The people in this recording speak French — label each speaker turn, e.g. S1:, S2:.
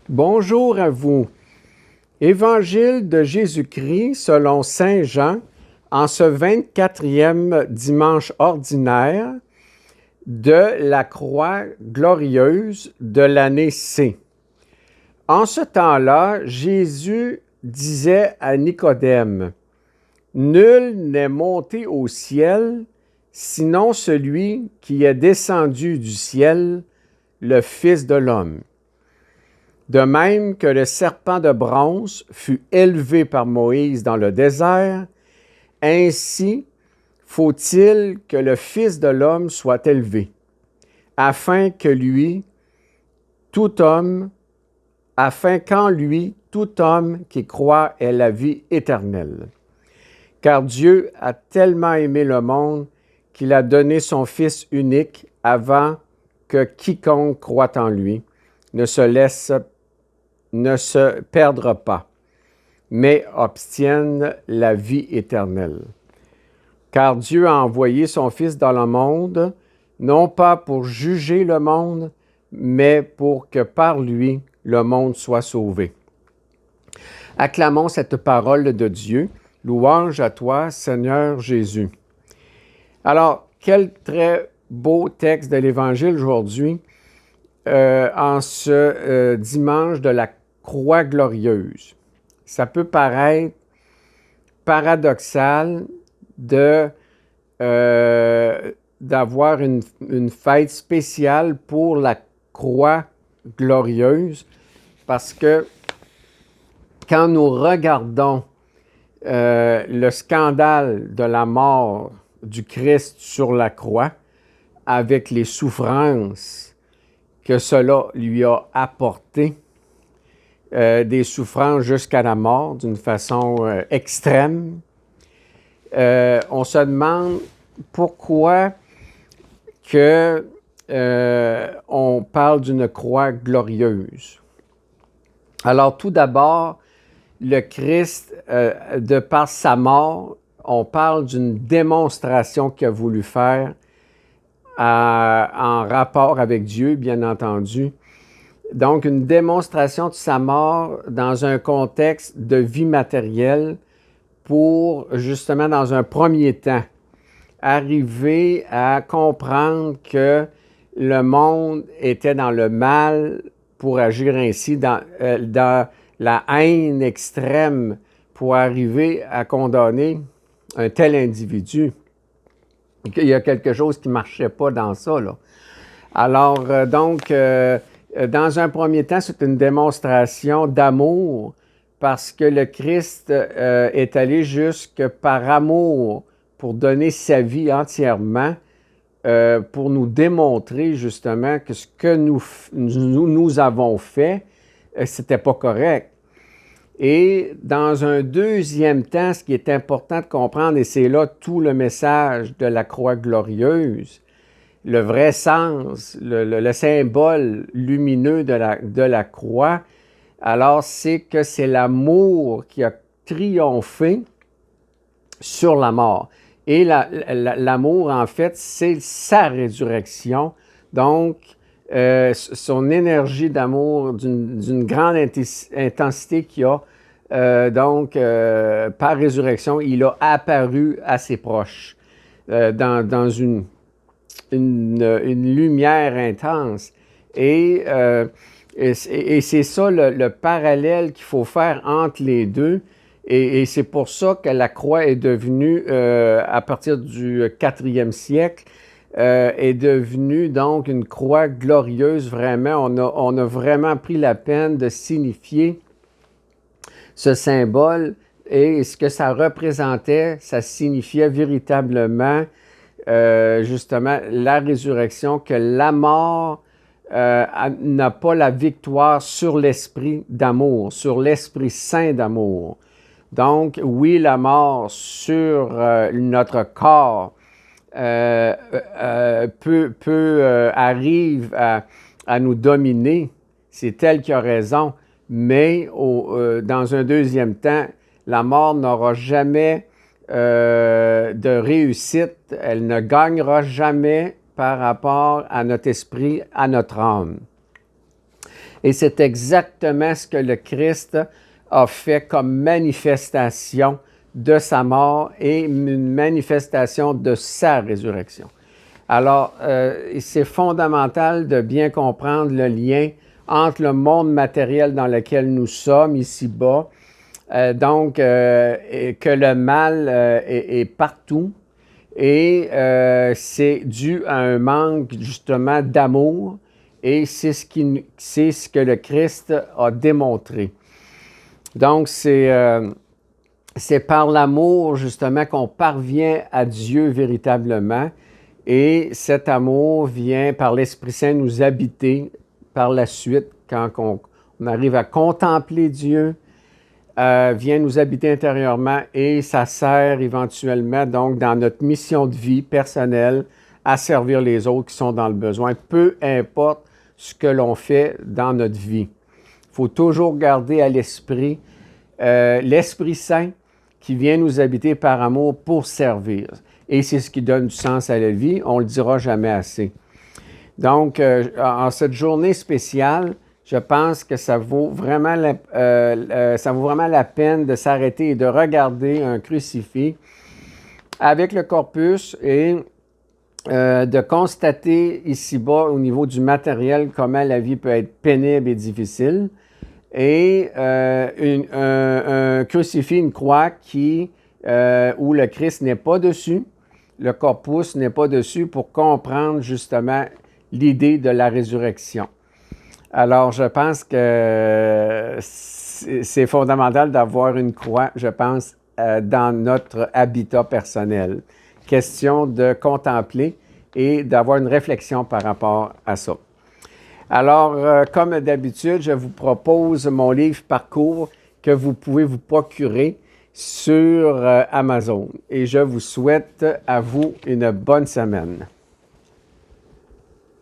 S1: Bonjour à vous. Évangile de Jésus-Christ selon Saint Jean, en ce 24e dimanche ordinaire de la croix glorieuse de l'année C. En ce temps-là, Jésus disait à Nicodème, « Nul n'est monté au ciel, sinon celui qui est descendu du ciel, le Fils de l'homme. De même que le serpent de bronze fut élevé par Moïse dans le désert, ainsi faut-il que le Fils de l'homme soit élevé, afin qu'en lui, tout homme qui croit ait la vie éternelle. Car Dieu a tellement aimé le monde qu'il a donné son Fils unique avant que quiconque croit en lui ne se perdra pas, mais obtienne la vie éternelle. Car Dieu a envoyé son Fils dans le monde, non pas pour juger le monde, mais pour que par lui, le monde soit sauvé. » Acclamons cette parole de Dieu. Louange à toi, Seigneur Jésus. Alors, quel très beau texte de l'Évangile aujourd'hui, en ce dimanche de la croix glorieuse. Ça peut paraître paradoxal d'avoir une fête spéciale pour la croix glorieuse, parce que quand nous regardons le scandale de la mort du Christ sur la croix, avec les souffrances que cela lui a apporté, des souffrances jusqu'à la mort d'une façon extrême, on se demande pourquoi on parle d'une croix glorieuse. Alors tout d'abord, le Christ, de par sa mort, on parle d'une démonstration qu'il a voulu faire en rapport avec Dieu, bien entendu. Donc, une démonstration de sa mort dans un contexte de vie matérielle pour, justement, dans un premier temps, arriver à comprendre que le monde était dans le mal pour agir ainsi, dans la haine extrême pour arriver à condamner un tel individu. Il y a quelque chose qui ne marchait pas dans ça, là. Alors, dans un premier temps, c'est une démonstration d'amour parce que le Christ est allé jusque par amour pour donner sa vie entièrement pour nous démontrer justement que ce que nous avons fait, c'était pas correct. Et dans un deuxième temps, ce qui est important de comprendre, et c'est là tout le message de la croix glorieuse, le vrai sens, le symbole lumineux de la croix, alors c'est que c'est l'amour qui a triomphé sur la mort. Et l'amour, en fait, c'est sa résurrection. Donc, son énergie d'amour d'une grande intensité qu'il a, par résurrection, il a apparu à ses proches dans une lumière intense. Et c'est ça le parallèle qu'il faut faire entre les deux. Et c'est pour ça que la croix est devenue, à partir du 4e siècle, est devenue donc une croix glorieuse vraiment. On a vraiment pris la peine de signifier ce symbole et ce que ça représentait, ça signifiait véritablement justement la résurrection, que la mort n'a pas la victoire sur l'esprit d'amour, sur l'Esprit Saint d'amour. Donc, oui, la mort sur notre corps arrive à nous dominer, c'est elle qui a raison, mais dans un deuxième temps, la mort n'aura jamais de réussite, elle ne gagnera jamais par rapport à notre esprit, à notre âme. Et c'est exactement ce que le Christ a fait comme manifestation de sa mort et une manifestation de sa résurrection. Alors, c'est fondamental de bien comprendre le lien entre le monde matériel dans lequel nous sommes ici-bas, que le mal est partout et c'est dû à un manque justement d'amour et c'est ce que le Christ a démontré. Donc, c'est par l'amour justement qu'on parvient à Dieu véritablement. Et cet amour vient par l'Esprit Saint nous habiter par la suite, quand on arrive à contempler Dieu, vient nous habiter intérieurement et ça sert éventuellement donc dans notre mission de vie personnelle à servir les autres qui sont dans le besoin, peu importe ce que l'on fait dans notre vie. Il faut toujours garder à l'esprit l'Esprit Saint qui vient nous habiter par amour pour servir. Et c'est ce qui donne du sens à la vie. On ne le dira jamais assez. Donc, en cette journée spéciale, je pense que ça vaut vraiment la peine de s'arrêter et de regarder un crucifix avec le corpus et de constater ici-bas au niveau du matériel comment la vie peut être pénible et difficile. Et un crucifix, une croix où le Christ n'est pas dessus, le corpus n'est pas dessus pour comprendre justement l'idée de la résurrection. Alors, je pense que c'est fondamental d'avoir une croix, je pense, dans notre habitat personnel. Question de contempler et d'avoir une réflexion par rapport à ça. Alors, comme d'habitude, je vous propose mon livre Parcours que vous pouvez vous procurer sur Amazon. Et je vous souhaite à vous une bonne semaine.